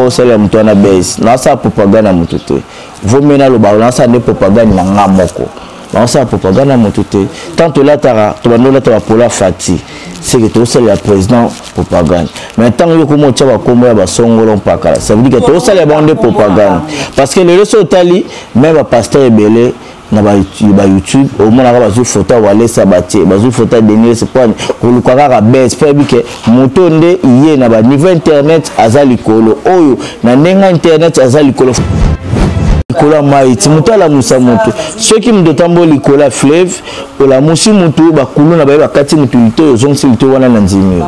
au salaire mutu na base na sa propagande mutu te vomena lo ba na sa ne propagande na ngamoko na sa propagande mutu te tant là tara to banola to pola fati c'est que tout ça le président propagande maintenant yo ko mo tcha kombo ya basongolo mpaka ça veut dire que tout ça les bandes propagande parce que le réseau tali même ba pasteur belé na ba YouTube au moins na ba zu photo wale sabati ba zu photo dernier c'est pas ko lukaka ka base pas bi ke moto nde iye na ba niveau internet azali kolo oyo na nenga internet azali kolo kola maiti mutala musa mutu soki mutu tambo likola fleuve ola musi mutu bakulu na ba kati mutu lito yozongsi lito wana na nzimi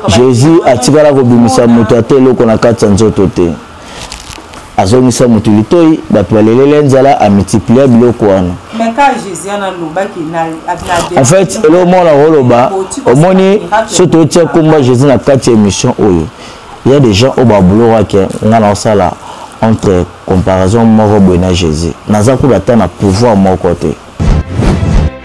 Jésus atikala ko bimisa mutu atelo ko na kati nzoto te azongisa mutu lito ba palelele nzala a multiplier biloko wana en fait le mona holoba omoni soto tia komba Jésus na kati émission oyo il y a des gens au baboulo qui ont ça entre comparaison mort au Jésus. Naza ko batana pouvoir mon côté.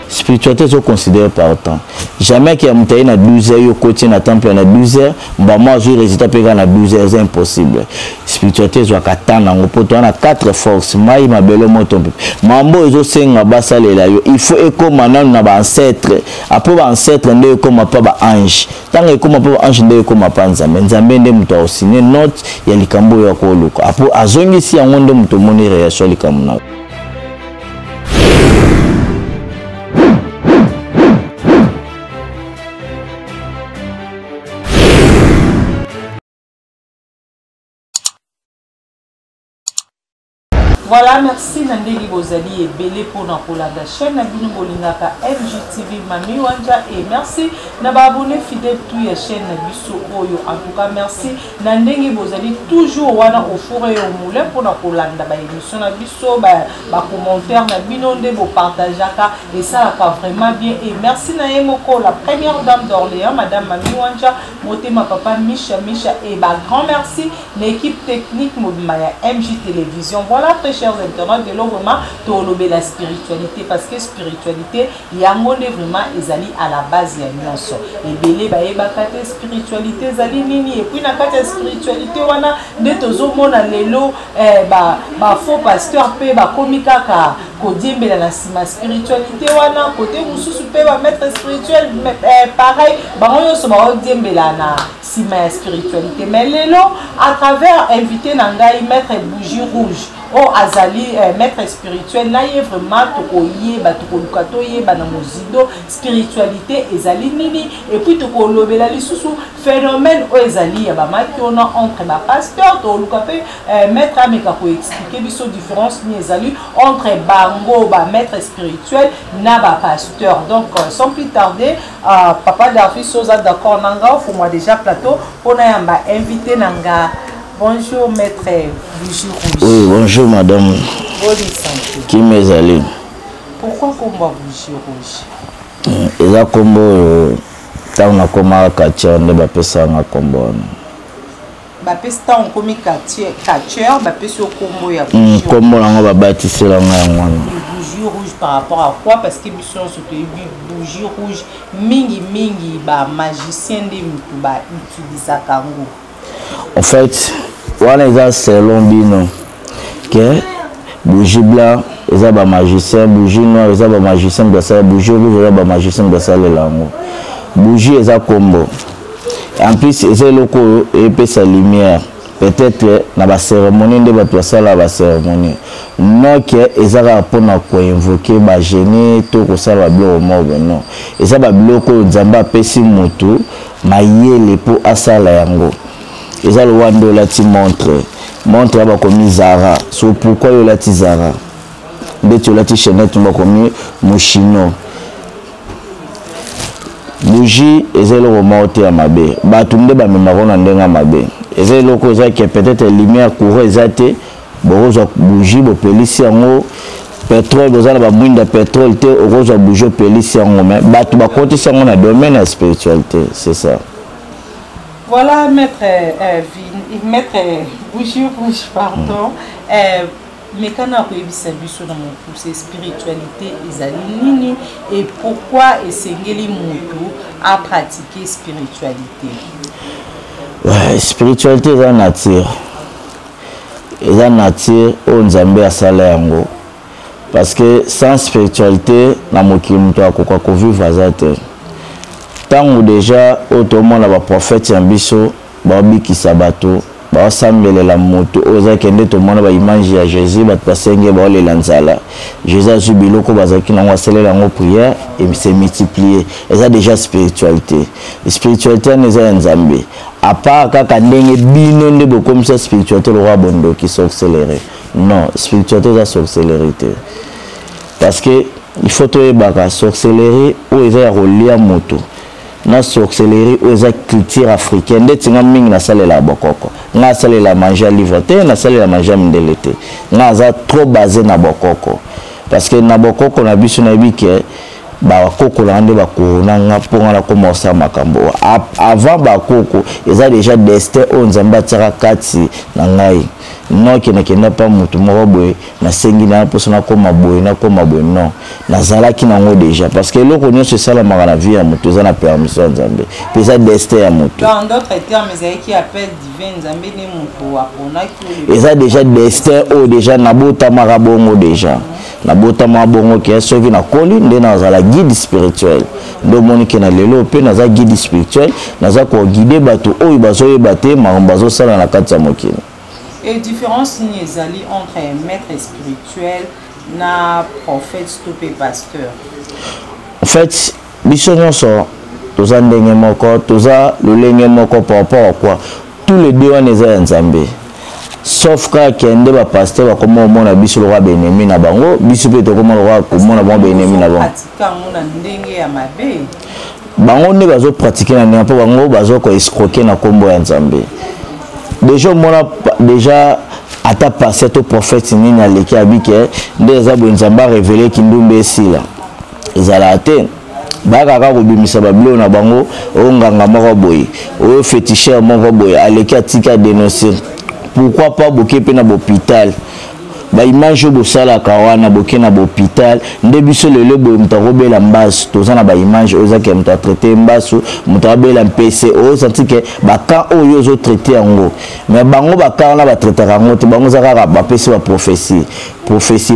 Spiritualité sont considérée par autant. Jamais qu'il y a monté na 12 heures, yo côté na temple na 12 heures, bah moi je résultat péga na 12 heures, c'est impossible. Spiritualité soit katana ngo poto na 4 forces, mai mabelo moto. Mambo ezo senga basalela yo, il faut eko manana na ba ancêtre. Après ba ancêtre ndé ko ma pa ba ange. Tant eko ma pa ange ndé ko ma panza, mais nzambe ndé muto osine note ya likambo ya ko luko. Après azongi si yango ndé muto moni réaction likamuna. Voilà, merci Nandegi Bozali et Belé pour la chaîne Nabino Bolingaka MGTV Mami Wanja et merci n'abonné fidèle tout la chaîne Nabiso Oyo. En tout cas, merci Nandegi Bozali toujours wana au four et au moulin pour la Colanda ba émission Nabiso ba commentaire Nabino de vous partageaka et ça va vraiment bien et merci Naemoko la première dame d'Orléans Madame Mami Wanja moté ma papa Misha et ba grand merci l'équipe technique Mobimaya MJ Télévision. Voilà très chers internautes de vraiment tolober la spiritualité parce que spiritualité yango vraiment ezali à la base ya nyonso et belé ba yebakate spiritualité ezali nini et puis na kati spiritualité wana nde tozomona lelo ba faux pasteur pe ba komikaka kodiembela na sima spiritualité wana côté mususu pe ba maître spirituel pareil bango nyonso ba odiembela na sima ya spiritualité mais lelo à travers invité na ngai maître bougie rouge oh azali maître spirituel là y est vraiment tokoye ba tokoluka toye ba na mozido spiritualité ezali nini et puis tokolobela lisusu phénomène o ezali ya ba makiona entre ba pasteur toluka pe maître ameka ko expliquer biso différence ni ezali entre bango ba maître spirituel na ba pasteur donc sans plus tarder papa Darfi Soza d'accord nanga pour moi déjà plateau on a yamba invité nanga. Bonjour maître Bougie Rouge. Oui, bonjour madame. Qui m'est allé? Pourquoi combat Bougie Rouge? Et là combo tant na koma katia ne ba pesa na combo. Ba pesa on komi katia ba pesa combo ya Bougie. Combo na ba bâtissé la ngwana. Bougie Rouge par rapport à quoi? Parce que mission se Bougie Rouge mingi ba magicien de mutu ba utilisa kango. En fait, wana eza selon bino que bougie blanc eza ba magicien, bougie noir eza ba magicien de ça, bougie rouge eza ba magicien de ça le lango. Bougie eza combo. En plus eza loko et sa lumière. Peut-être na ba cérémonie de ba sala ba cérémonie. Non que eza rapport na ko invoquer ba génie to ko sala blo mo non. Eza ba bloko nzamba pesi moto mayele po asala yango. Eza le wando la ti montre ba komi Zara so pourquoi yo la ti Zara de tu la ti Chanel ba komi Moschino bougie eza le remonte ya mabe ba tunde ba memaro na ndenga mabe eza le ko za que peut-être lumière courant ezate bozo bougie bo pelisi yango pétrole boza na ba mwinda pétrole te ozo bougie pelisi yango mais ba tu ba côté sango na domaine la spiritualité c'est ça. Voilà, maître Bougie Rouge, pardon. Mais quand on a eu dans mon poussé spiritualité, nini et pourquoi Esengeli Moutou a pratiqué spiritualité? Ouais, spiritualité est la nature. Et la nature, on Nzambe a salaire. Parce que sans spiritualité, na mokili muto akoka ko vivre azate. Tant déjà autrement na ba prophète yambiso, ba bikisa bato, ba sambele la moto, oza kende to mona ba image ya Jésus, ba pasenge ba le lanzala. Jésus a jubilo ko bazaki na wasele la ngo prière et s'est multiplié. Et ça déjà spiritualité. La spiritualité n'est Nzambe. À part kaka ndenge bino nde bo comme ça spiritualité le roi bondo qui s'accélérer. Non, spiritualité ça s'accélérer. Parce que il faut te baka sorcellerie ou eza rolia moto na sorcellerie ou eza culture africaine de tinga mingi na salle la bokoko na salle la manger livre te na salle la manger ndelete na za trop basé na bokoko parce que na bokoko na biso na bike ba koko la nde ba korona nga ponga la commencer makambo avant ba koko eza déjà destin on Nzamba tsaka kati na ngai non qui n'a pas mutu moko boye na sengi na posona koma boye na koma boye non na zala ki nango déjà parce que loko nyonso sala maka na vie ya mutu za na permission Nzambe pesa destin ya mutu dans d'autres termes ezali qui appelle divin Nzambe ne mutu apona ki eza déjà destin o déjà na bota maka bongo déjà na bota maka bongo ki soki na koli nde na zala guide spirituel ndo moni ki na lelo pe na za guide spirituel na za ko guider bato oyo bazoyeba te makambo bazosala na kati ya mokili. Et différence nizali entre maître spirituel na prophète stopé pasteur. En fait, biso nyonso toza ndenge moko, toza lolenge moko par rapport à quoi tous les deux on est Nzambe. Sauf que kende ba pasteur ba komo mona biso le roi Benemi na bango, biso pe to komo le roi ko mona bon Benemi na bango. Pratika mona ndenge ya mabe. Bango ne bazo pratiquer na n'importe bango bazo ko escroquer na kombo ya Nzambe. Déjà moi déjà à ta passé au prophète nini aleki abike des abo Nzamba révélé kindumbe sila ezala te baka ka ko bimisa bablo na bango o nganga moko boye o féticheur moko boye aleki atika dénoncer pourquoi pas boké pe na hôpital ba image bo sala kawana boké na hôpital nde biso lelo boye mutakobela mbasu tozana ba image ozaki muta traiter mbasu mutabela mpc o senti que ba ka oyo zo traiter yango mais bango ba ka na ba traiter yango te bango zaka ba pesi ba prophétie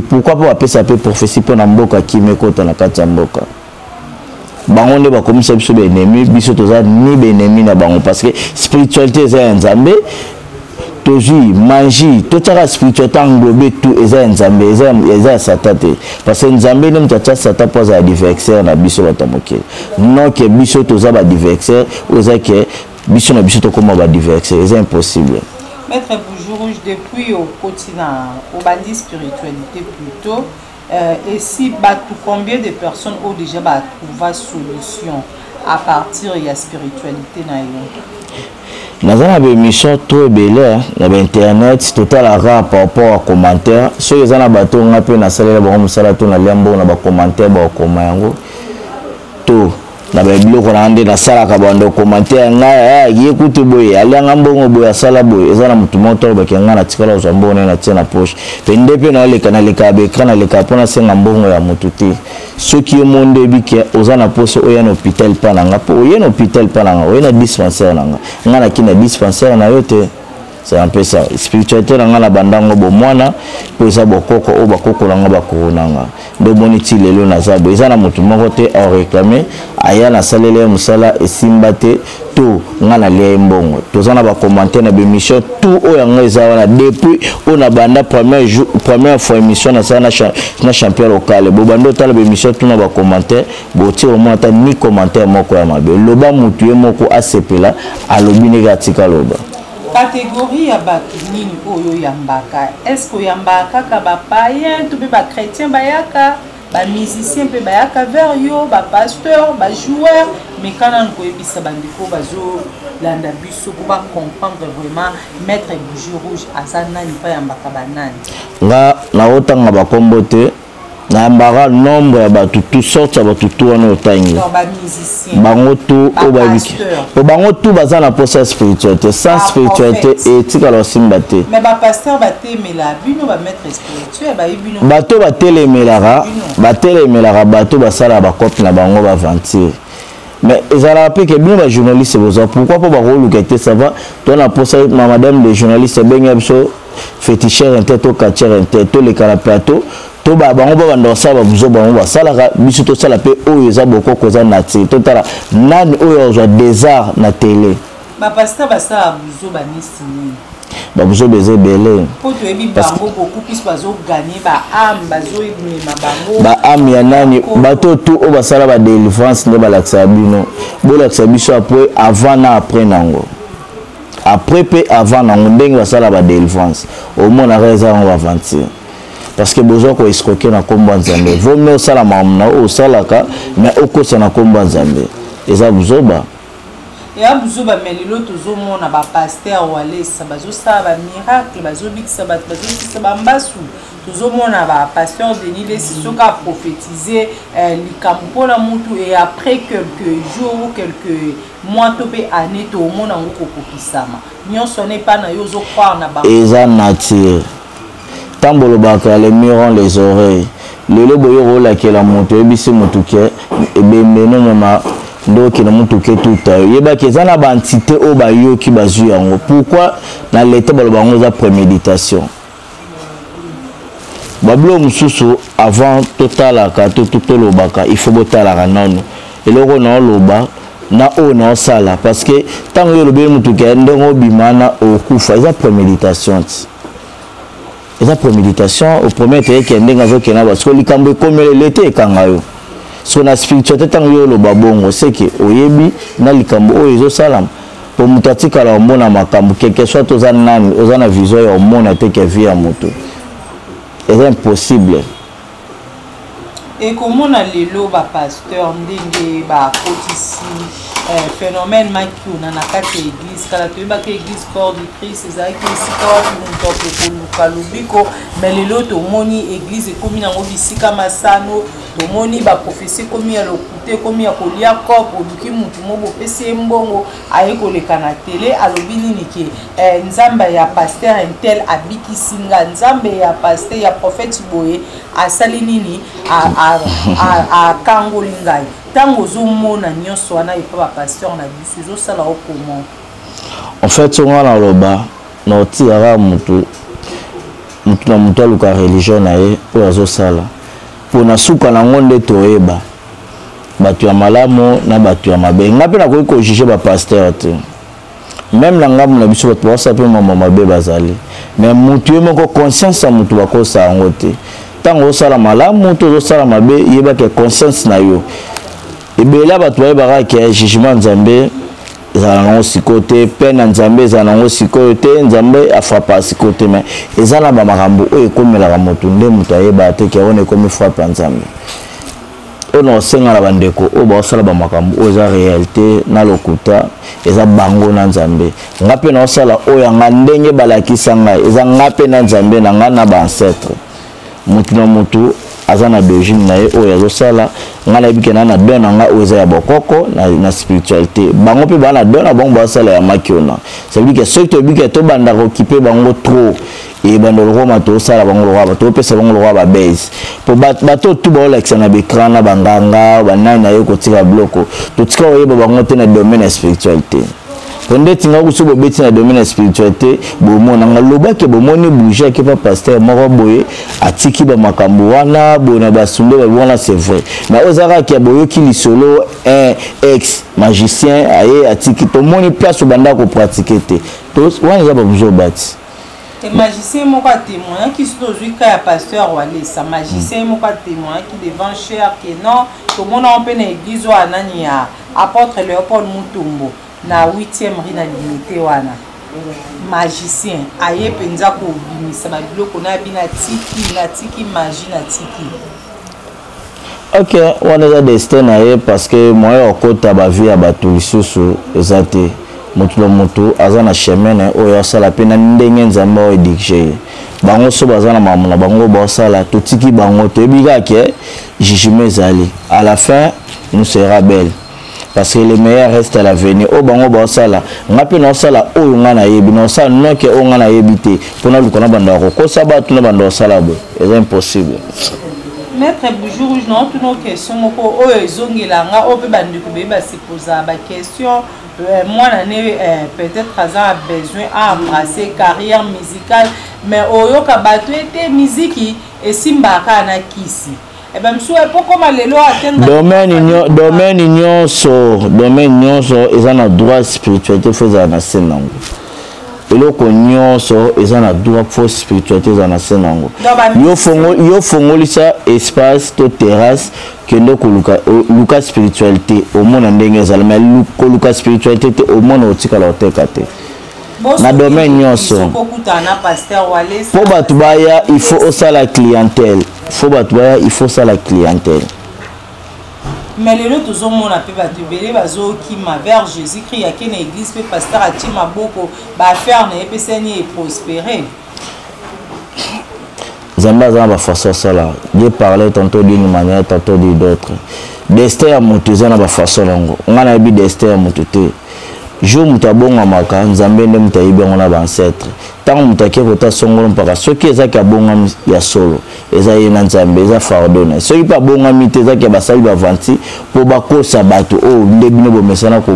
pourquoi pas ba pesi pe prophétie pour na mboka kimeko ta na kati ya mboka bango nde ba komisa biso be ennemi biso toza ni be ennemi na bango parce que spiritualité za Nzambe toujours magie tout ça spiritualité englobé tout eza Nzambe eza Satan parce que Nzambe nem tata Satan pose adversaire na biso batamoke non que biso toza ba adversaire oza que biso na biso to comme ba adversaire c'est impossible. Maître Bougie Rouge depuis au quotidien au bandi spiritualité plutôt et si tout combien de personnes ont déjà trouvé solution à partir de la spiritualité na yo. Dans une émission trop belle, sur internet, total rare par rapport aux commentaires. Si vous avez un bateau, on a pu na salle la bonne salle na lembo na ba commentaire ba komango. To na ba bilo ko na ande na sala ka bando commentaire nga yekuti boye alianga mbongo boye sala boye ezana mutu moto ba kenga na tikala uzambo na tina poche. Pende pe na le kanale ka be kana le ka pona senga mbongo ya mutu te. Ceux qui ont monde bike ozana poso oya na hôpital pananga po oya na hôpital pananga oya na dispensaire nanga ngana kina dispensaire na yote c'est un peu ça spiritualité nanga na bandango bo mwana po eza bokoko o bakoko nanga bakoronanga ndo boniti lelo na zabo eza na mutu moko te a réclamer aya na salele musala esimba te to ngana le mbongo tozana ba commentaire na émission tout oya nga eza wana depuis on a banda première fois émission na sana na champion local bo bando tala ba émission tout na ba commentaire bo ti au moins ta ni commentaire moko ya mabe loba mutu ye moko asepela alobi négatif loba catégorie ya bato nini oyo yambaka est-ce que yambaka ka ba païen tout ba chrétien bayaka ba musicien pe bayaka vers yo ba pasteur ba joueur mais kana ko ebisa bandiko bazo landa biso pour ba comprendre vraiment maître Bougie Rouge azana ni pa yambaka banani nga na otanga ba kombote na mbara nombre ya bato tout sorte ya bato tout wana otangi bango tout obabiki po bango tout baza na posa spiritualité sans spiritualité etika la simba te mais ba pasteur batemela bino ba maître spirituel ba bino bato batelemelaka bato basala ba copie na bango ba ventir mais ils ont rappelé que bien les journalistes pourquoi pas ba ça va toi la poste madame les journalistes ben yabso féticheur en tête au catcher en tête tous les plateau to ba bango ba ndo ça ba buzo bango ba sala biso to sala pe o eza boko koza na ti to tala nan o yo des arts na télé ba pasteur ba ça buzo ba nisini ba buzo beze belé po to ebi bango beaucoup plus bazo gagner ba âme bazo ibima bango ba âme ya nani bato tout o ba sala ba délivrance ne ba laksa bino bo laksa biso après avant na après nango après pe avant nango ndenge ba sala ba délivrance au moins raison on va avancer parce que besoin ko escroquer na kombo nzambe vaut mieux sala mamna o sala ka mais okosa na kombo nzambe eza buzoba ya buzoba melilo tozomona ba pasteur walesa bazosala ba miracle bazobikisa bato bazosisa ba mbasu tozomona ba pasteur Denis Lesisoka prophétiser likambo mpona mutu et après quelques jours ou quelques mois to pe année tomona ngo kokokisama nyonso ne pa na yo zo croire na ba eza nature tambolo baka les murs les oreilles le boyo rola ke la moto ebisi motuke ebembe no mama donc na motuke tout yeba ke za na ba entité o ba yo ki bazu yango pourquoi na l'état ba bango za préméditation bablo mususu avant total ka to lobaka il faut botala kanano eloko na loba na o na sala parce que tant yo lobe motuke ndongo bimana okufa za préméditation. Et la préméditation, au premier temps, qu'il y a des gens qui ont parce que les cambo comme l'été quand yo. Sur la spiritualité tant yo le babongo, c'est que oyebi na les cambo o iso salam. Pour mutati kala mona makambo quelque soit aux anani, aux ana vision ya mona te que via moto. C'est impossible. Et comment on a lelo ba pasteur ndenge ba kotisi phénomène makio na nakati église kala to ba ke église corps du Christ ezaki sikwa muto ko lubiko mais lelo to moni église ekomi nango bisika masano to moni ba prophétie komi ya lokute komi ya kolia kopo duki mutu mo bopesi mbongo aye koleka na télé alobi nini ke nzambe ya pasteur intel abiki singa nzambe ya pasteur ya prophète boye asali nini a kangoli ngai tango zomona nyonso wana epa ba pasteur na biso ezosala comment en fait on a loba na tiara mutu na mutu aluka religion na ye po azosala po na suka na ngonde toyeba bato ya malamu na bato ya mabe ngape na koki ko juger ba pasteur te même na ngamu na biso bato basa pe mama mabe bazali mais mutu ye moko conscience ya mutu bakosa yango te tango osala malamu to osala mabe yeba ke conscience na yo ebela bato bayebaka ke jugement nzambe ezala nango sikoyo te pene nzambe ezala nango sikoyo te nzambe afrapa sikoyo te mais eza na bamakambo oyo ekomelaka moto nde moto ayeba te ke ona ekomi frappe ya nzambe oyo na osenga na bandeko oyo baosala bamakambo oyo eza réalité na lokuta eza bango na nzambe nga mpe na osala oyo yanga ndenge balakisa ngai eza nga mpe na nzambe na ngai na baancetre mutu na mutu azana d'origine na ye oyo azosala nga nayebi ke na don na nga oyo eza ya bokoko na spiritualité bango mpe bana don na bango basala ya makiona ça veut dire que soki toyebi ke tobanda kokipe bango trop ebanda lokoma tosala bango lokwa topesa bango lokwa babase po bato tu baolakisa na baécran na banganga banani na ye kotika bloko totika oyeba bango te na domaine ya spiritualité Pendant que vous avez dans le domaine de la spiritualité, vous avez que vous bougé que pasteur Moroboye a tiki ba makambo wana bona basunde ba wana c'est vrai. Mais ozara ki aboyo ki li solo un ex magicien aye a tiki to moni place banda ko pratiquer te. To wana ya ba buzo bati. Et magicien moko témoin qui se aujourd'hui ka pasteur wale sa magicien moko témoin qui devant cher que non tout le monde en peine église wana ni ya apôtre Léopold Mutombo. Na 8e rue na limité wana magicien aye penza ko bimisa ba biloko na bina tiki magie na tiki. OK, on a destin aye parce que moi okota ba vie ya bato lisusu ezate motu azana chemin oyo sala pena ndenge nzamba o dikje bango so bazana mamuna bango ba sala to tiki bango to ebika ke jugement ezali à la fin nous sera belle. Parce que le meilleur reste à l'avenir. Oh bango ba sala ngapi na sala oyo nga na yebi na sala no ke o nga na yebite pona lukona banda ko sabatu na banda sala bo c'est impossible. Maître Boujou Rouge, non, toutes nos questions, oh, Zongilanga, oh, se poser la question. Moi, peut-être a besoin d'embrasser carrière musicale, mais Oyo Kabato était musique et Simbaka na Kisi. Et bien, je pas comment les lois atteindre. Domaine union so, ils ont un droit spiritualité faisant na Senango. Et là, ils ont un droit pour spiritualité dans la Senango. Yo fongo ça espace to terrasse que nous Lucas spiritualité au monde ndenge mais Lucas spiritualité au monde au tika la tekate. Na domaine nyonso. Pour batubaya il faut ça la clientèle. Il faut ça la clientèle. Mais les autres ont mon appel batubélé bazo qui m'a vers Jésus-Christ à quelle église peut pasteur a tima boko ba faire ne epeseni et prospérer. Zamba zamba façon ça là. Dieu parlait tantôt d'une manière tantôt d'une autre. Destin à monter na ba façon longo. On a bi destin à monter. Jour mutabonga maka nzambe nde mutayibe ngona ba ancêtre. Tant mutake kota songolo mpaka soki ezaki abonga ya solo. Eza yena nzambe eza fardona. Soki pa bonga mite ezaki basali ba vanti po bakosa bato o ndebino bo mesana ko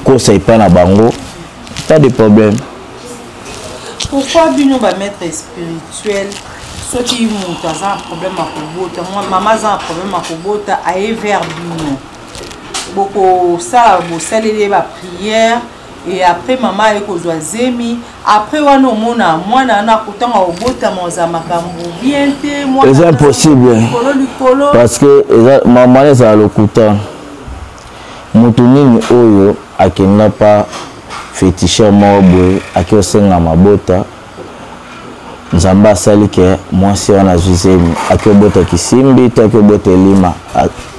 kosa ipana bango. Pas de problème. Pourquoi bino ba maître spirituel soki mutu aza un problème à kobota, moi maman aza un problème à kobota aye vers bino. Beaucoup ça vous salez la prière et après maman est kozwa zemi après wana omona mwana na kutanga obota moza makambo bien te moi c'est impossible parce que maman est à lokuta mutu nini oyo akenda pa féticheur mobo akiosenga mabota nzamba sali ke mwasi wana zuzemi akiobota kisimbi to akiobota lima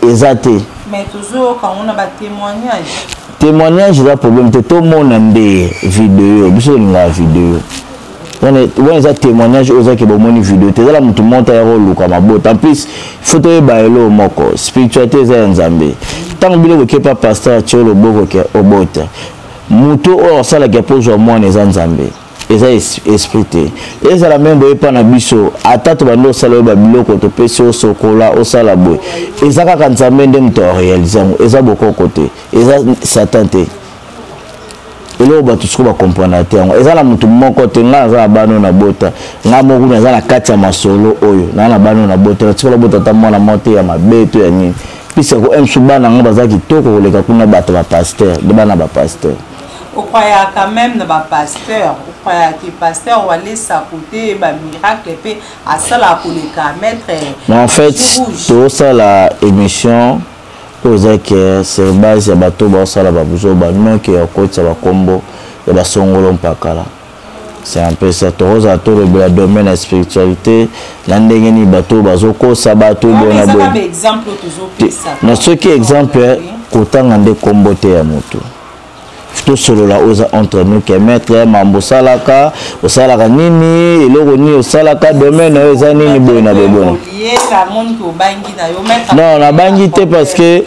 ezate. Mais toujours quand on a des témoignages. Témoignage là problème tout le monde a des vidéos, biso nga vidéo. On est ça témoignage aux qui bon vidéo. T'es là tout monte à rôle comme mabot. En plus, photo e bailo moko, spiritualité za nzambe. Tant bilo ke pas pasteur tcholo boko ke obota. Muto or ça la ke pose moi les nzambe. Eza esprit eza la même boye pa na biso atatu bando sala ba biloko to pesi o sokola o sala boy eza kaka nzambe nde mto réaliser eza boko côté eza satan te elo ba tusko ba comprendre te eza la mutu moko te nga za bano na bota nga moko na za la kati ya masolo oyo na bano na bota tsikola bota ta mwana mote ya mabeto ya nini pisa ko emsubana nga bazaki toko koleka kuna bato ba pasteur de bana ba pasteur. Au croyait quand même dans ma pasteur, au croyait que pasteur ou aller s'accoter bah miracle et à ça la pour les mettre. Mais en fait, tout ça la émission posait que c'est base ya bateau ba ça la babuzo ba non que ya côté ba combo ya ba songolo mpakala. C'est un peu ça tout ça tout le domaine de la spiritualité la ndenge ni bateau bazoko ça bateau bona bon. C'est un exemple toujours ça. Non ce qui exemple kotanga nde combo te ya moto. Tout solo la oza entre nous que maître mambo salaka o salaka nini eloko ni o salaka domaine oza nini boy na bebona non na bangi te parce que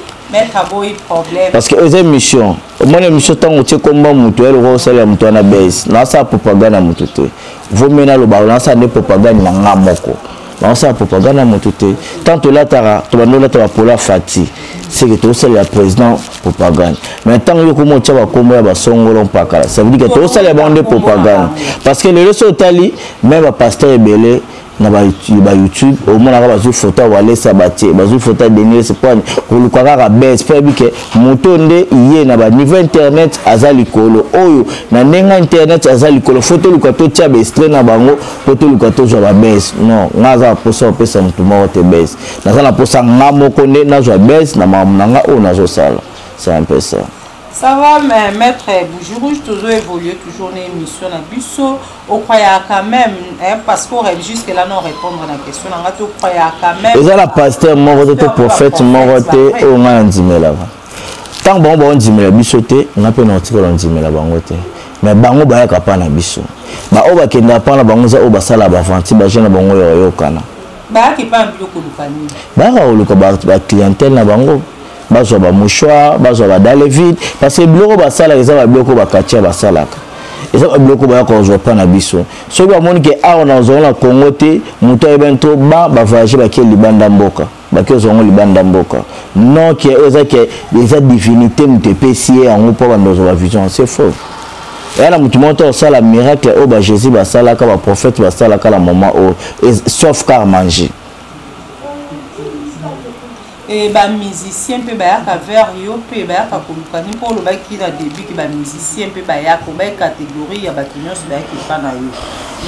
parce que oza mission mon émission tant o tie komba mutu eloko o sala mutu na base na sa propagande mutu te vomena lo ba na sa ne propagande na ngamoko na sa propagande mutu te tant la tara to banola to apola fati c'est que tout ça le président propagande maintenant yo ko mo tia ba kombo ya ba songolo mpaka ça veut dire que tout ça les bandes propagande parce que le réseau tali même ba pasteur belé na ba YouTube au moins na ba zu photo wale sabati ba zu photo dernier c'est pas ko lu kaka base pas bi ke moto nde yé na ba niveau internet azali kolo oyo na nenga internet azali kolo photo lu ka to tia ba extrait na bango photo lu ka to zo ba base non ngaza posa pesa mutu mo te base na za na posa ngamo ko ne na zo base na mamnanga o na zo sala c'est un peu ça. Ça va, mais maître Boujou Rouge, toujours évolué, toujours une émission à Busso. On croyait quand même, hein, parce qu'on aurait jusque-là non répondre à la question. On croyait quand même. Et ça, la pasteur, mon prophète, mon roté, on a un dîme là-bas. Tant bon, on dîme là, Bissoté, on a pas notre on dîme là-bas, mais bango ba yaka pa na biso. Ba oba kenda pa na bango za oba sala ba fanti ba jena bango yo kana. Ba ki pa biloko lukani. Ba ka oluka ba clientèle na bango. Bazo ba mouchoir bazo ba dans les vides parce que bloko ba sala eza ba bloko ba katia ba salaka eza ba bloko ba ko zo pa na biso so ba moni ke a on a zo na Congo te muto e bento ba voyager ba ke libanda mboka baki ozongo libanda mboka non que eza divinité mutepesi yango mpo bandozo ba vision c'est faux. Et là mutu moto osala miracle o ba Jésus basalaka ba prophète basalaka la moment o sauf car manger. Et ba musicien pe ba yaka vers yo pe ba yaka kolukani pour le ba ki na début ki ba musicien pe ba yaka ba catégorie ya ba kinyos ba ki pa na yo.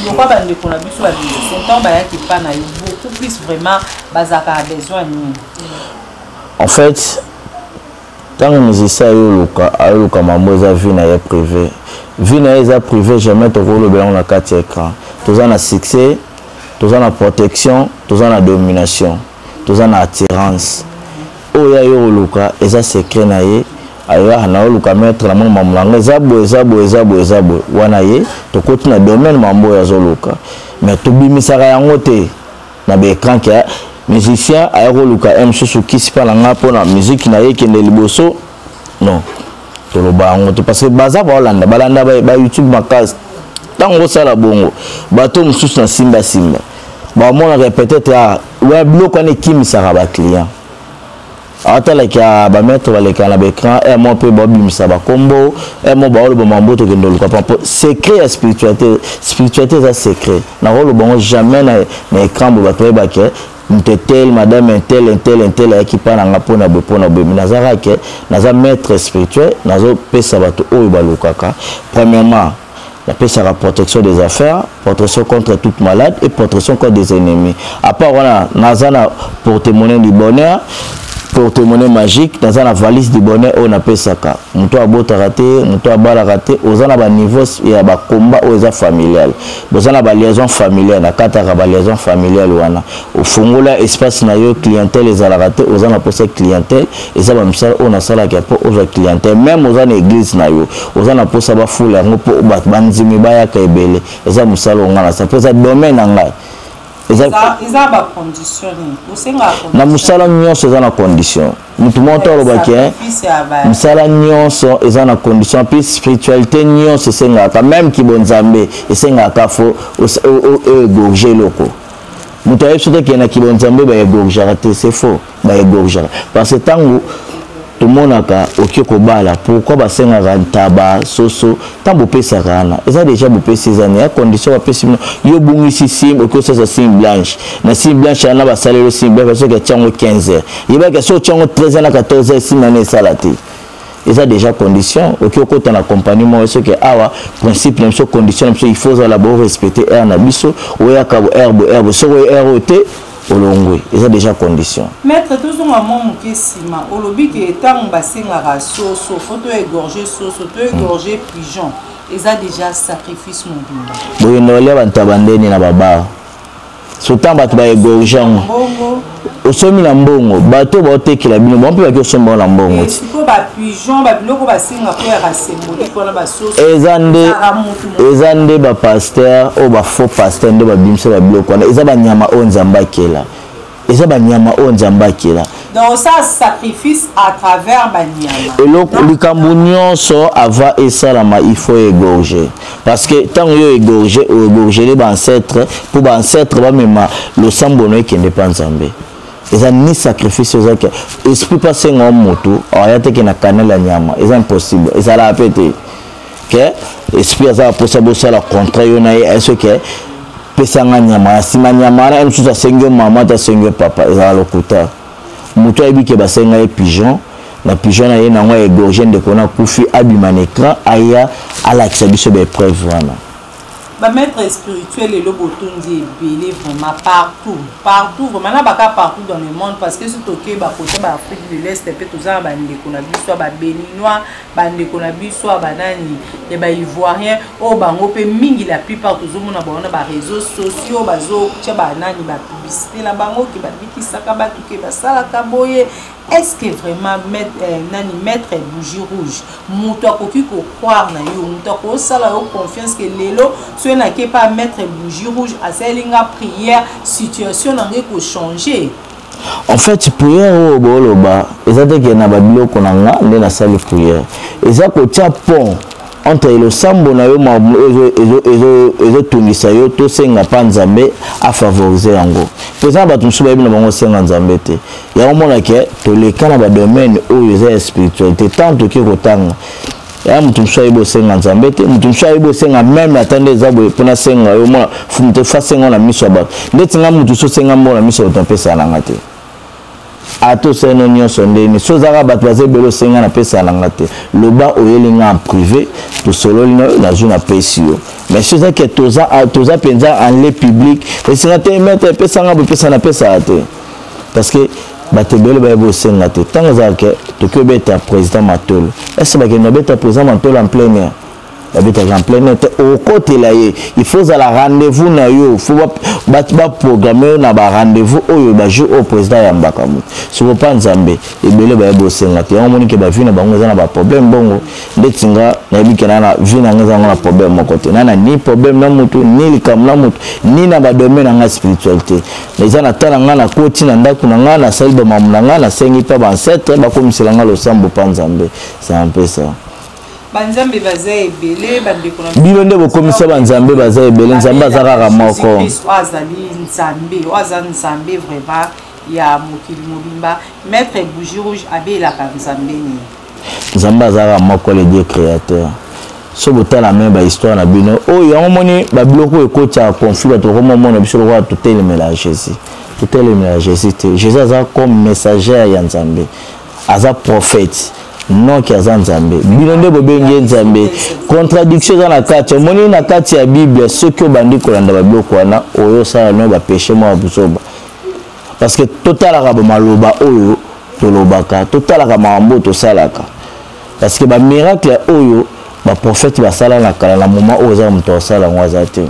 Yo kwa ba ndeko na biso ba musicien tant ba yaka pa na yo beaucoup plus vraiment bazaka besoin ni. En fait tant que musicien yo luka mambo za vie na ya privé. Vie na ya privé jamais to rolo be na kati écran. Toza na succès, toza na protection, toza na domination. Toza na attirance oya yo luka eza secret na ye aya na luka mettre la mama mulanga ezabo wana ye to koti na domaine mambo ya zo luka mais to bimisaka yango te na be écran ke musicien aya ko luka msusu kisipa na ngapo na musique na ye kende liboso non to lo bango to parce que baza balanda ba YouTube makasi tango sala bongo bato msusu na simba ba mona peut-être ouais bloc on est qui misara ba client atala ka ba mettre ba l'écran na écran et moi peut ba bimisa ba combo et moi ba lo ba mambo to kendo ko papa secret spiritualité ça secret na rolo bon jamais na écran ba to ba ke tel madame tel qui pa na ngapo na be nazara ke naza maître spirituel nazo pesa bato o ba lokaka premièrement la paix sera protection des affaires, protection contre toute malade et protection contre des ennemis. À part voilà, nazana porte-monnaie du bonheur, porte-monnaie magique, nazana valise du bonheur on appelle ça ka. Muto abota raté, muto abala raté, ozana ba niveau ya ba combat oza familial. Bozana ba liaison familiale, na kata ba liaison familiale wana. Au fongola espace na yo clientèle ezala raté, ozana poser clientèle, eza ba misala on asala ka po oza clientèle, même ozana église na yo, ozana poser ba foule ngo po ba banzimi ba ya ka ebele, eza musala ngana, ça peut être domaine ngai. Ils ont ba condition na musala nyonso eza na condition mutu moto olobaki musala nyonso eza na condition puis spiritualité nyonso esengaka même kibonzambe esengaka fo egorge loko mutu ayebi soki akende na kibonzambe baegorgeaka te c'est faux baegorgeaka parce que ntango tomonaka oki kobala pourquoi basengaka ntaba soso ntango bopesaka wana eza déjà bopesi ezana ya condition bapesi yo bungisi sim okosasa sim blanche na sim blanche ana basalelo sim blanche soki atiango 15 heures yebaka so otiango 13 na 14 heures sim nani esala te eza déjà condition oki okota na compagnie moko soki awa principe na biso condition na biso il faut ozala borespecter aire na biso oyaka bo herbe soki oyo aire te olongwe eza déjà condition. Maître toujours à mon sima olobi que tant basengaka soso photo égorger soso to égorger pigeon eza déjà sacrifice mobimba. Boye nole bantabandeni na baba. Sotan bato ba égorger ngo. Osomi na mbongo bato ba otekela bino bon pe ba osomba na mbongo. Siko ba pigeon ba biloko basenga ko ya symbolique wana ba soso. Ezande ba pasteur o ba faux pasteur nde ba bimse ba biloko wana eza ba nyama o nzamba kela. Eza ba nyama o nzamba kela. Donc ça sacrifice à travers ba nyama. Eloko likambo nyonso ava esalama il faut égorger parce que tant yo égorger les ancêtres pour ba ancêtre ba mema le sambono ekende pa nzambe. Eza ni sacrifice ozaka esprit passer ngom moto ayate ke na canal la nyama eza impossible eza la pété que esprit eza possible ça la contrat yo na est-ce que pesanga nyama sima nyama na msusa sengyo mama ta sengyo papa eza lokuta moto ayebi ke basenga e pigeon na pigeon na ye na ngwa égorger de kona kufi abima na écran aya ala kisabiso be preuve wana. Ba maître spirituel et le botondi belé vraiment partout vraiment na baka partout dans le monde parce que c'est toké ba côté ba Afrique de l'Est pe to za ba ndeko na biso ba béninois ba ndeko na biso ba nani et ba ivoirien o bango pe mingi la plupart to zomona ba on ba réseaux sociaux ba zo tia ba nani ba publicité la bango ki ba bikisaka ba tuké ba sala kaboye. Est-ce que vraiment mettre bougie rouge moto akoki ko croire na yo moto ko sala yo confiance que lelo so na ke pas mettre bougie rouge à selinga prière situation nangé ko changer. En fait prière o boloba ezate ke na ba biloko nanga nde na sali prière eza ko tia pont entre le sambo na yo ezo tungisa yo to senga pa nzambe a favoriser yango pesa ba tumsu ba bino bango senga nzambe te ya omona ke to le kana ba domaine oyo eza spiritualité tant que kotanga ya mutumsu ayibo senga nzambe te mutumsu ayibo senga même attendre za boye pona senga yo mona fumte fa senga na miso ba ndetinga mutumsu senga mbona miso otampesa na ngate ato seno nyonso ndeni sozaka bato baze belo senga na pesa na ngate loba oyelinga en privé to solo na zona pesio mais soza ke toza penza en les public esinga te mettre pesa nga pesa na pesa te parce que bato belo ba yebo senga te tanga za ke to ke beta président Matolo est-ce ba ke no beta président Matolo en plein air habite en plein air au côté là il faut à la rendez-vous na yo faut ba programmer na ba rendez-vous oyo ba jour au président ya mbakamu so pas nzambe ebele ba yebo senga te on moni ke ba vina bango za na ba problème bongo ndetinga na yebike na vina ngaza na problème mon côté na ni problème na mutu ni likam na mutu ni na ba domaine na spiritualité les ana tala ngana koti na ndaku na ngana saliba mamuna ngana sengi pa ba ancêtre ba komisela ngalo sambo pa nzambe c'est un peu ça banzambe bazaye belé bandeko na bino nde bokomisa banzambe bazaye belé nzambe azaka moko azali nzambe vraiment ya mokili mobimba maître bougie rouge abelaka nzambe ni nzambe azaka moko le Dieu créateur so botala même ba histoire na bino oyo yango moni ba biloko ekota conflit to komo mona biso ko to telemela Jésus Jésus azaka comme messager ya nzambe aza prophète non qui a nzambe bino nde bobenge nzambe contradiction dans la kati moni na kati ya Bible ceux qui bandi kolanda ba biloko wana oyo sala no ba péché mo abuzoba parce que total la maloba oyo to lobaka total la mambo to salaka parce que ba miracle oyo ba prophète ba sala na kala na moment oyo za mto sala ngwazate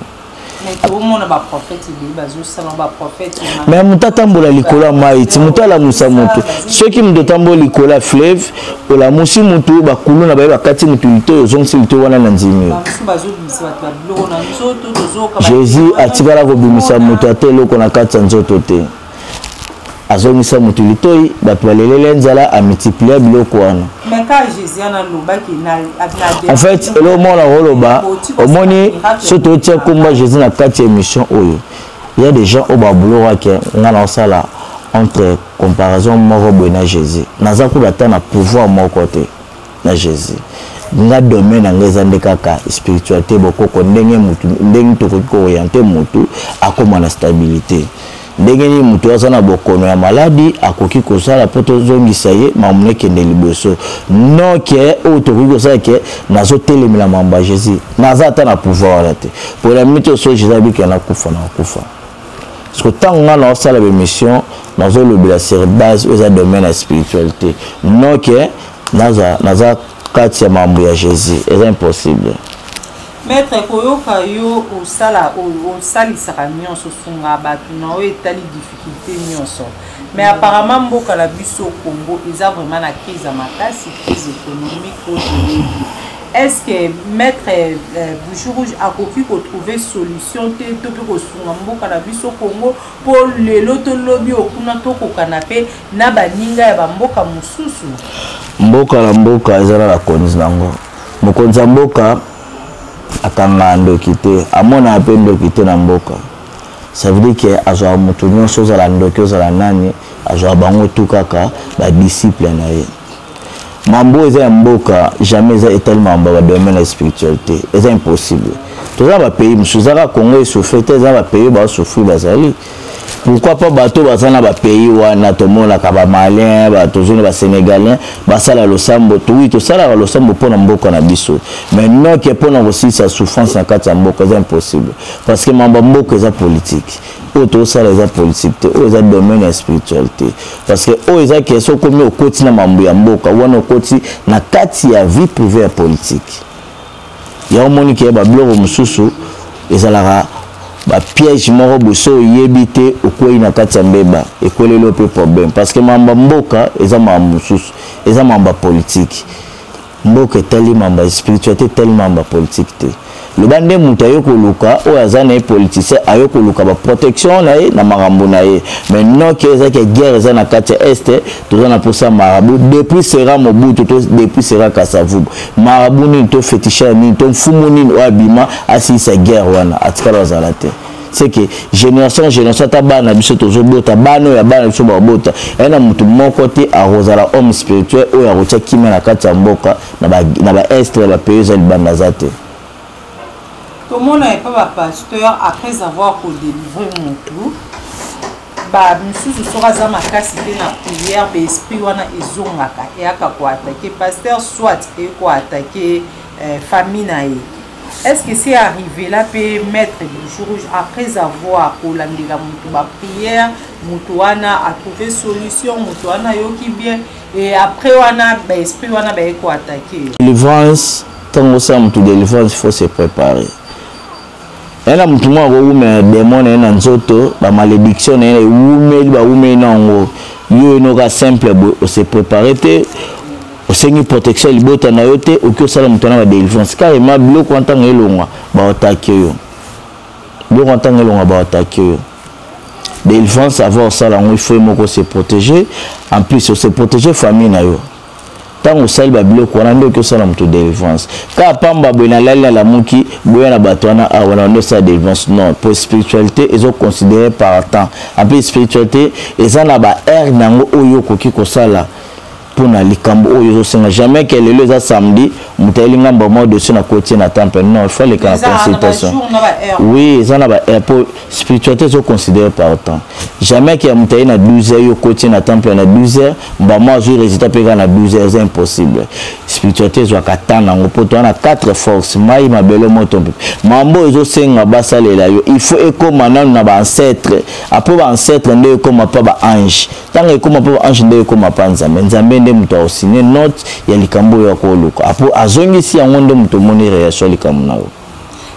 mais mutatambola likola maiti mutala musa mutu soki mutotambola likola fleuve ola musi mutu bakulu na ba kati mutu lito zonsi lito wana na nzimi Jésus atikala ko bimisa mutu atelo ko na kati nzoto te azongisa mutu litoi bato balelele nzala a multiplier biloko wana en fait le mona roloba omoni soto tia komba Jésus na kati émission oyo il y a des gens au babulo ke ngana osala entre comparaison moko bona Jésus naza ko bata na pouvoir moko te na Jésus nga domaine ngeza ndekaka spiritualité bokoko ndenge mutu ndenge to ko orienter mutu akoma na stabilité ndenge ni mutu azana bokono ya maladi akoki kosala poto zongisa ye mamune kende liboso non ke o to ko sala ke nazo telemela mamba Jésus naza ta na pouvoir la te pour la mito so Jésus bi kana kufa na kufa parce que tant on a sala be mission nazo lobela sur base aux domaines de spiritualité non ke naza kati ya mambo ya Jésus est impossible. Maître koyoka yo osali saka nyonso sunga batu na o etali difficulté nyonso mais apparemment mboka la biso Congo eza vraiment na crise makasi crise économique aujourd'hui est-ce que maître bougie rouge a ko trouver solution te to ko sunga mboka la biso Congo pour lelo to lobi okuna to ko kanape na baninga ya bamboka mususu mboka la mboka ezala la konzi nango mokonzi mboka akanga ndoki te amona ape ndoki te na mboka ça veut dire que azwa mutu nyonso ozala ndoki ozala nani azwa bango tu kaka ba disciple na ye mambo eza ya mboka jamais eza tellement ba domaine la spiritualité eza impossible toza ba pays musuzaka Congo esouffre te eza ba pays ba souffrir bazali pourquoi pas bateau bazana ba pays wana tomona ka ba malien ba tozoni ba sénégalais ba sala lo sambo oui to sala lo sambo pona mboka na biso mais non que pona aussi sa souffrance na kati ya mboka c'est impossible parce que mamba mboka eza politique auto sala eza politique te o eza domaine ya spiritualité parce que o eza question comme au koti na mambo ya mboka wana koti na kati ya vie privée ya politique ya omoni ke ba bloko mususu ezalaka ba piège moko boso yebite okoyi na kati ya mbeba ekolelo pe problème parce que mamba mboka eza mamba mususu eza mamba politique mboka tali mamba spiritualité tali mamba politique te le bande muta yo koluka o azana politicien ayo koluka ba protection na ye na marambo na ye mais non que ça que guerre za na kati est to za na posa marabout depuis sera Mobutu to depuis sera Kasavubu marabout ni to fétiche ni to fumu ni o abima asi sa guerre wana atikala zalate c'est que génération ta bana biso to zobota bano ya bana biso ba bota ena mutu moko te a rozala homme spirituel o ya rocha kimena na kati ya mboka na ba est ba pays za libanda zate. Comment n'avait pas ma pasteur après avoir délivré mon tout bah monsieur sera za makasité na prière be esprit wana ezongaka et aka ko attaquer pasteur soit et ko attaquer famille na ye. Est-ce que c'est arrivé là pe mettre du jour après avoir kolandela mutu ba prière mutu wana a trouvé solution mutu wana yoki bien et après wana ba esprit wana ba ko attaquer délivrance tant ça mutu délivrance il faut se préparer. Ena mutu mwa ko wume démon na nzoto ba malédiction na wume na ngo yo no ka simple bo se préparer te o sengi protection libota na yo te o ki osala mutu na ba délivrance carrément biloko ntanga elongwa ba attaque yo biloko ntanga elongwa ba attaque yo délivrance avoir sala ngo il faut moko se protéger en plus se protéger famille na yo tango sali ba biloko wana ndo ki osala mutu délivrance ka pamba bwena lala la muki bwena batwana a wana ndo sa délivrance non pour spiritualité ils ont considéré par temps en plus spiritualité eza na ba air nango oyo koki kosala pour na likambo oyo senga jamais que le za samedi muteli ngamba mo dessus na côté na temple non il faut les cas consultation oui ça na ba pour spiritualité sont considérés par temps jamais que muteli na 12h yo côté na temple na 12h ba moi je résultat pega na 12h c'est impossible spiritualité zo katana ngo poto na 4 forces mai mabelo moto mambo zo senga basalela yo il faut ekomana na ba ancêtre après ba ancêtre nde comme pas ba ange tant que comme pas ange nde comme pas nzambe nde muto osine note ya likambo ya koluka apo azongisi yango nde muto moni réaction likambo nayo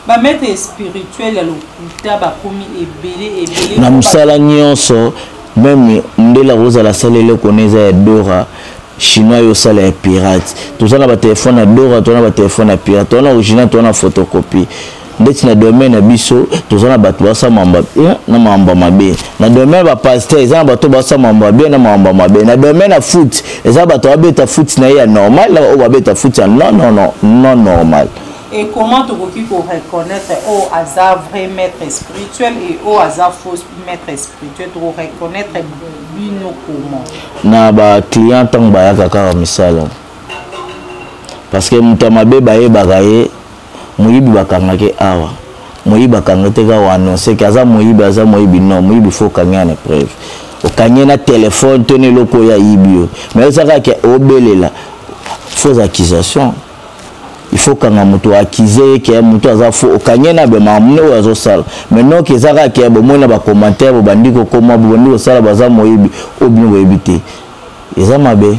ba maître spirituel ya lokuta ba komi ebele na musala nyonso même ndela roza la salele koneza ya dora chinois yo sala ya pirate tozana ba téléphone ya dora tozana ba téléphone ya pirate tozana original tozana photocopie ndeti na domaine na biso tozana bato basa mamba na mamba mabe na domaine ba pasteur ezana bato basa mamba bien na mamba mabe na domaine na foot ezana bato babeta foot na ya normal la o babeta foot ya non normal. Et comment tu peux reconnaître au hasard vrai maître spirituel et au hasard faux maître spirituel pour reconnaître bino comment na ba client tang ba yaka ka misala parce que mutamabe ba ye bagaye moyibi bakangake awa moyibi bakangate ka wana c'est que aza moyibi non moyibi faut kanya na preuve o kanya na téléphone tenez loko ya ibio mais ça ka obelela faux accusation il faut kanga muto accuser que muto aza faux o kanya na be mamne o azo sala mais non que ça ka ke bo mona ba commentaire bo bandiko koma bo bandiko sala baza moyibi o bien ebité eza mabe.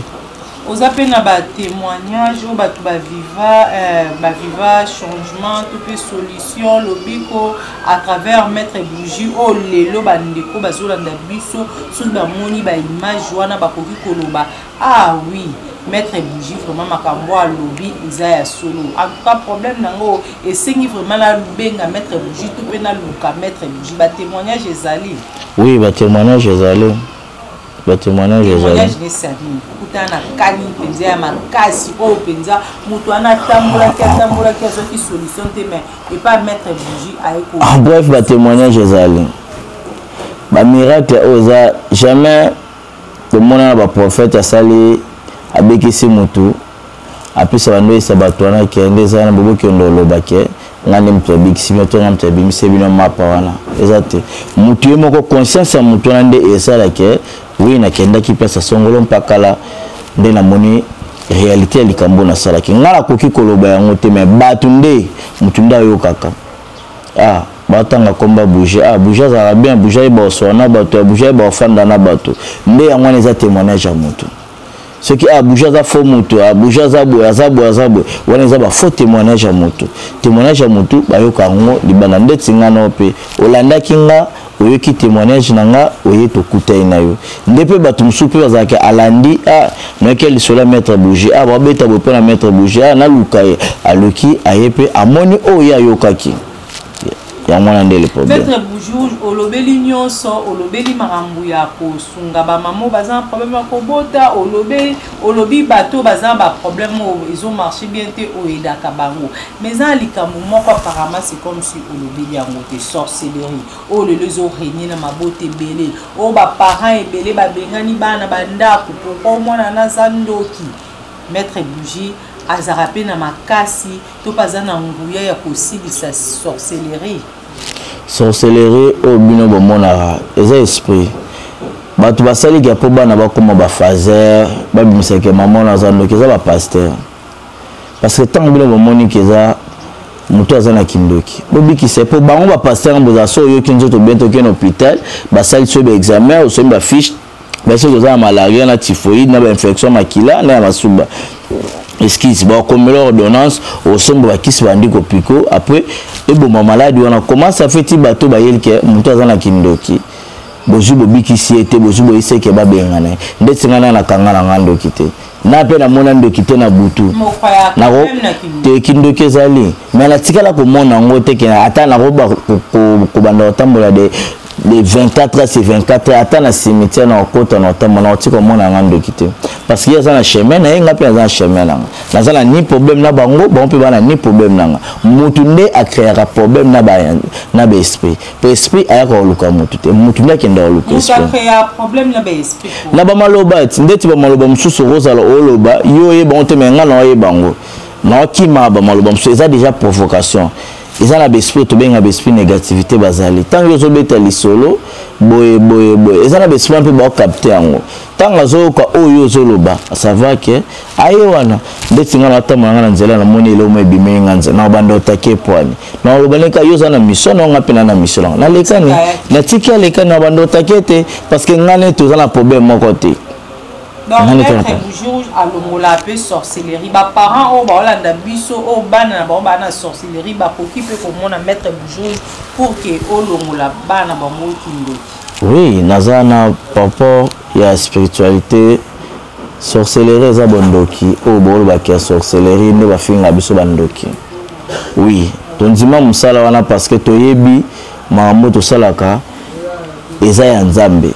Aux appels à témoignage, au batu viva changement, toute solution, l'obico à travers maître bougie, oh lelo bandeko bazolanda biso, sous la moni ba image wana ba koki koloba. Ah oui, maître bougie vraiment makambo a lobby Isaiah solo. En tout cas problème nango et c'est vraiment la benga maître bougie tout pena luka maître bougie ba témoignage ezali. Oui, ba témoignage ezali. Témoignage kutana kani penza ya makasi o penza mutu ana tambola keso ki solution te mais et pas mettre bougie aiko bref ba témoignage ezali ba miracle oza jamais le monde ba prophète asali abekisi mutu apesa bando esa batwana kende zana bobo kendo lobake ngane mtobikisi metona mtobimisi bino mapa wana ezate mutu yemoko conscience ya mutu nande esala ke oui na kenda ki pesa songolo mpakala nde na moni réalité likambo na sala ki ngala koki koloba yango te mais batunde mutunda yo kaka ah batanga komba bouger ah bouger za bien bouger ba sona bato bouger ba fanda na bato nde yango neza témoignage ya mutu ce qui a bouger za faux mutu a bouger za bo wana za ba faux témoignage ya mutu ba yo kango libana nde tsingana pe olanda kinga oyo ki témoignage nanga oyo to kutai na yo ndepe bato musupe bazaka alandi na quel cela mettre bouger ba beta bo pona mettre bouger na luka aloki ayepe amoni oyo ayokaki ya mwana ndele problème mettre bouger olobeli nyonso olobeli makambu ya kosunga ba mamo baza problème ya kobota olobi bato baza ba problème ils ont marché bien te oedaka bango mais ça likambu moko apparemment c'est comme si olobeli yango te sorcellerie les régner na mabote belé ba parents ebele ba bengani bana bandako pour mwana na zandoki mettre bouger azarape na makasi to paza na nguya ya kosilisa sorcellerie au bino bomona eza esprit bato basali ki po bana bakoma ba fazer babimiseke maman na zandoki eza ba pasteur parce que tant bino bomoni keza muto azana kindoki bobiki c'est pour bango ba pasteur mboza so yo kinzo to bientôt ken hôpital basali so be examen ou so ba fiche baso za malaria na typhoïde na ba infection makila na masuba esquisse ba comme l'ordonnance au sombre bakisi bandiko piko après et bon maladie on a commencé à faire ti bato ba yelke muto azana kindoki bozu bobiki si ete bozu bo iseke ba bengana ndetsingana na kangana ngandoki te na pe na mona ndoki te na butu na ko te kindoki ezali mais la tikala ko mona ngo te ke ata na ko ba ko banda tambola de 24 c'est 24 ata na cimetière na kota na tambola tiko mona ngandoki te parce qu'il y a un chemin na nga pe un chemin na za ni problème na bango bon pe bana ni problème na mutu nde a créer un problème na ba esprit pour esprit aya ko luka mutu te mutu nde kenda luka esprit mutu créer problème na ba esprit na ba maloba ndeti ba maloba mususu rozala oloba yo ye bon te menga na ye bango na kima ba maloba mususu eza déjà provocation ils ont l'esprit to benga l'esprit négativité bazali tant que zo beta lisolo boye ils ont l'esprit un peu ba capter ango tant azo ka oyo zoloba savoir que ayewana ndetinga na tamanga na nzela na moni ile ume bimenga nza na banda otake poani na lobaneka yo za na mission na ngapena na mission na lekani na tiki lekani na banda otake te parce que ngane to za na problème moko te. Donc, mettre bouger à l'ongola peu sorcellerie. Ba parents au baolanda biso au bana na sorcellerie ba koki pe ko mona mettre bouger pour que au l'ongola bana ba mo kindo. Oui, nazana papa ya spiritualité sorcellerie za bondoki au bolo ba ki sorcellerie ne ba finga biso bandoki. Oui, tonzima musala wana parce que toyebi makambo to salaka eza ya nzambe.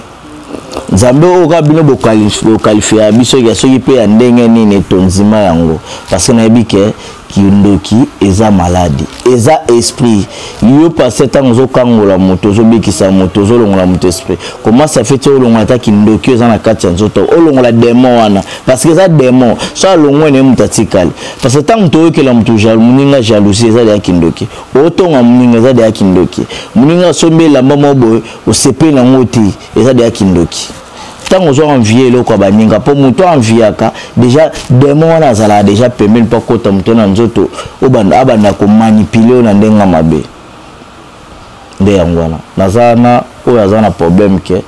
Nzambe oka bino bo qualifier biso ya soki pe ya ndenge nini tonzima yango parce que na yebike kindoki eza maladi eza esprit yo passé tango zo kangola moto zo bikisa moto zo longola moto esprit comment ça fait to longola ta kindoki eza na kati ya nzoto o longola démon wana parce que eza démon so longola ne mutatikali parce que tango to yokela moto muninga jalousie eza ya kindoki o tonga muninga eza ya kindoki muninga sombe la mama bo o sepe na ngoti eza ya kindoki tant aux envié le quoi baninga pour muto enviaka déjà démon wana azala déjà permis pas kota muto na nzoto obanda abanda ko manipuler na ndenga mabe nde yangwana nazana oyo azana problème ke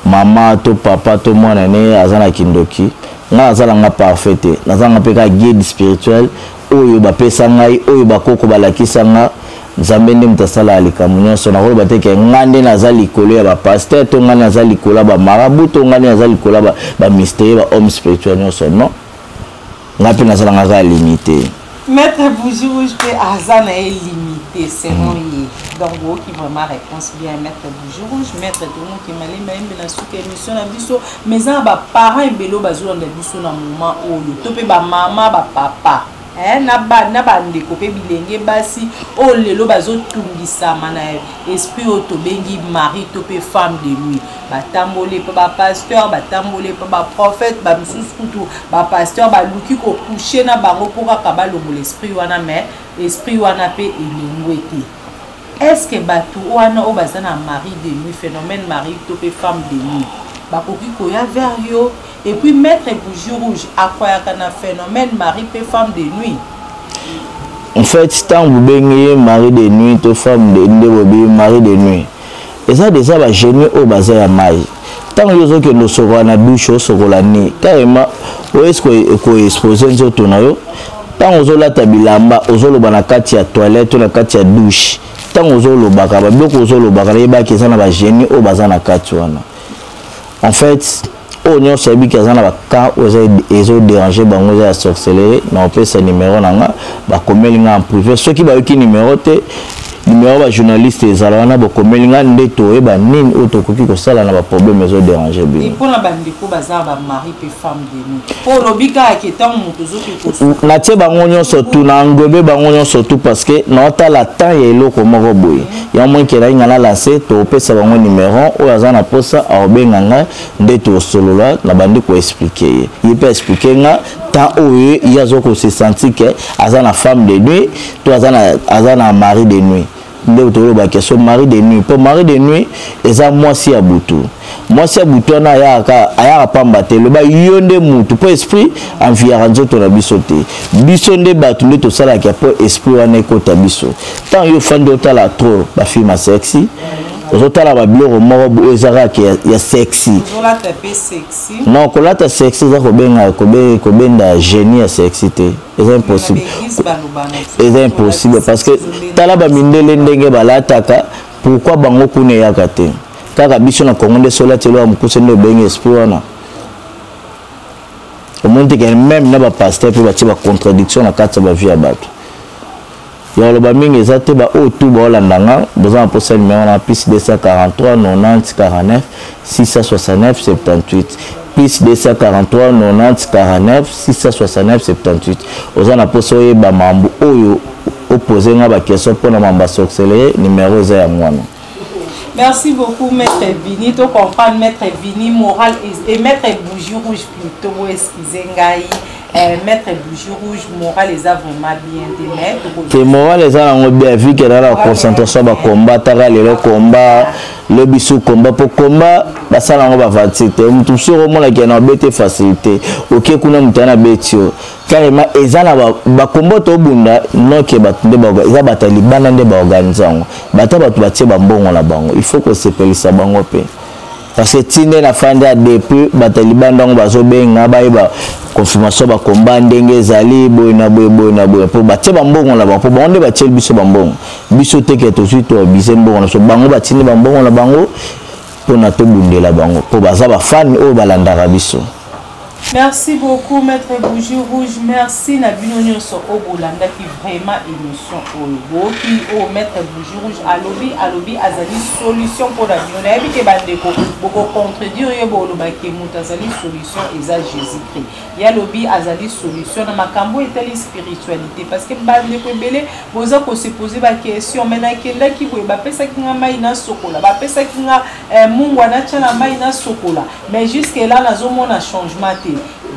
mama to papa to mwana ne azana kindoki nga azala nga parfait nazanga pe ka guide spirituel oyo bapesa ngai oyo bakoko balakisa nga nzambe nde mutasala alikamu nyonso na koloba te ke ngande nazali likolo ya ba pasteur to ngande nazali likolo ba marabout to ngande nazali likolo ba mystère ba homme spirituel nyonso non ngapi nazala ngaka limité mettre bougie rouge pe azana est limité selon lui donc wo qui vraiment réponse bien mettre bougie rouge mettre tout monde qui m'a limé na suka émission na biso mais ça ba parents ebelo bazolo na biso na moment oyo to pe ba mama ba papa na ba ndeko pe bilenge basi o lelo bazotungisa mana esprit auto bengi mari to pe femme de nuit batambole pe ba pasteur batambole pe ba prophète ba msusukutu ba pasteur ba luki ko coucher na bango pour akaba longo l'esprit wana mais esprit wana pe elengwete est-ce que batu wana o bazana mari de nuit phénomène mari to pe femme de nuit bakoki koya vers yo et puis mettre bougie rouge à quoi un phénomène mari et femme de nuit. En fait, tant vous baignez mari de nuit, to femme de nuit, mari de nuit. Et ça déjà va gêner au bazar à maille. Tant que nous serons na douche au sorolani, carrément, où est-ce qu'on est exposé dans ton ayo? Tant aux la tabilamba, aux autres banakati à toilette, ou la kati à douche. tant aux olobaka ba biloko aux olobaka yeba ki ezana ba génie o bazana kati wana en fait o nyo sabi ki ezana ba ka ezo déranger bango za sorcellerie na opesa numéro nanga ba komelinga en privé ceux qui ba yoki numéro te numéro ba journaliste ezalana ba komelinga ndeto eba nini otokoki ko sala na ba problème ezo déranger bien et pour la bandeko bazar ba mari pe femme de nous pour lobika ki tant muto zo ki na tie bango nyonso tu na ngobe bango nyonso tu parce que na ota la temps ya eloko moko boye ya moins que la ngana lancer to opesa bango numéro o azana posa a obenganga ndeto solola na bandeko expliquer il peut expliquer nga tant oye yazo ko se sentir que azana femme de nuit to azana mari de nuit nde tolo ba question mari de nuit pour mari de nuit eza mwasi ya butu na aya pamba te le ba yonde mutu po esprit enviara nzoto na biso te biso nde batu nde to sala ki po esprit wana ekota biso tant yo fandi otala trop ba film sexy ozotala ba biloko moko ezaka ki ya sexy ozolata pe sexy non kolata sexy za kobenda génie ya sexy te c'est impossible c'est impossible parce que tala ba mindele ndenge balataka pourquoi bango kune yaka te kaka biso na Congo nde sola telo ya mukuse ndo bengi esprit wana au moins que même na ba pasteur pe ba tiba contradiction na kati ba vie ya bato ya loba mingi ezate ba o tu ba olandanga besoin pour ça numéro na plus 243 90 49 669 78 plus 243 90 49 669 78 ozana poso yeba mambo oyo opposé nga ba question pour na mamba sorcellerie numéro eza ya mwana. Merci beaucoup, Maître Vini. Tu comprends, Maître Vini, moral et Maître Bougie Rouge plutôt, excusez-moi. Maître Bougie Rouge, moral, les a vraiment bien aimé. Que moral, les a bien vu que dans la concentration, le combat, le combat, le bisou combat pour combat, ça n'a pas facilité. Tout sur le monde qui a une facilité. Ok, qu'on a une bêtise. Carrément, ils ont ba combat au bunda, non que batunde ba, ils ont battu les bananes de ba organisation. Bata batu batie ba mbongo la bango. Il faut que se peli sa bango pe. Parce que tinde na fanda depuis batali bandang bazo benga ba iba confirmation ba combat ndenge zali boy na boy pour batie ba mbongo la bango. Pour bonde batie biso ba mbongo. Biso teke to suite biso mbongo na so bango batinde ba mbongo la bango pour na to bundela bango. Pour baza ba fan o balandaka biso. Merci beaucoup, Maître Bougie Rouge. Merci, Nabino so Obolanda qui vraiment émission au qui au Maître Bougie Rouge. Alobi, Azali, solution pour la vie. On a évité Bandeko. Beaucoup contredire, il y a Azali, solution, et ça Jésus-Christ. Il y a Alobi, Azali, solution. Dans ma cambo est telle spiritualité. Parce que Bandeko Belé, vous avez se poser la question. Maintenant, quelqu'un qui peut pas ça qui n'a maïna sokola, pas ça qui n'a mungwana tchana maïna sokola. Mais jusque-là, nous avons un changement.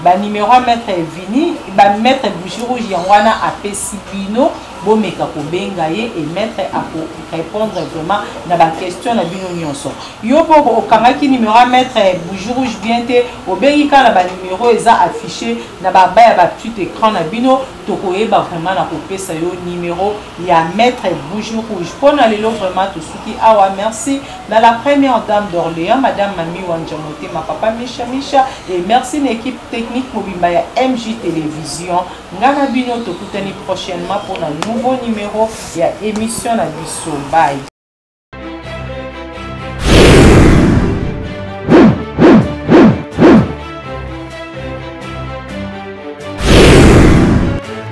Ba numéro Maître Vini, ba Maître Bougie Rouge yangwana apesi bino bomeka ko benga ye et Maître a répondre vraiment na ba question na bino nyonso. Yo po okangaki numéro Maître Bougie Rouge bien te obengi ka na ba numéro eza affiché na ba ba petit écran na bino to koyeba vraiment na ko pesa yo numéro ya Maître Bougie Rouge. Pona lelo vraiment to suki awa merci dans la première dame d'Orléans madame Mami Wanjamote ma papa Micha et merci l'équipe technique mobimba ya MJ Télévision. Ngana bino to kutani prochainement pour un nouveau numéro ya émission na biso. Bye.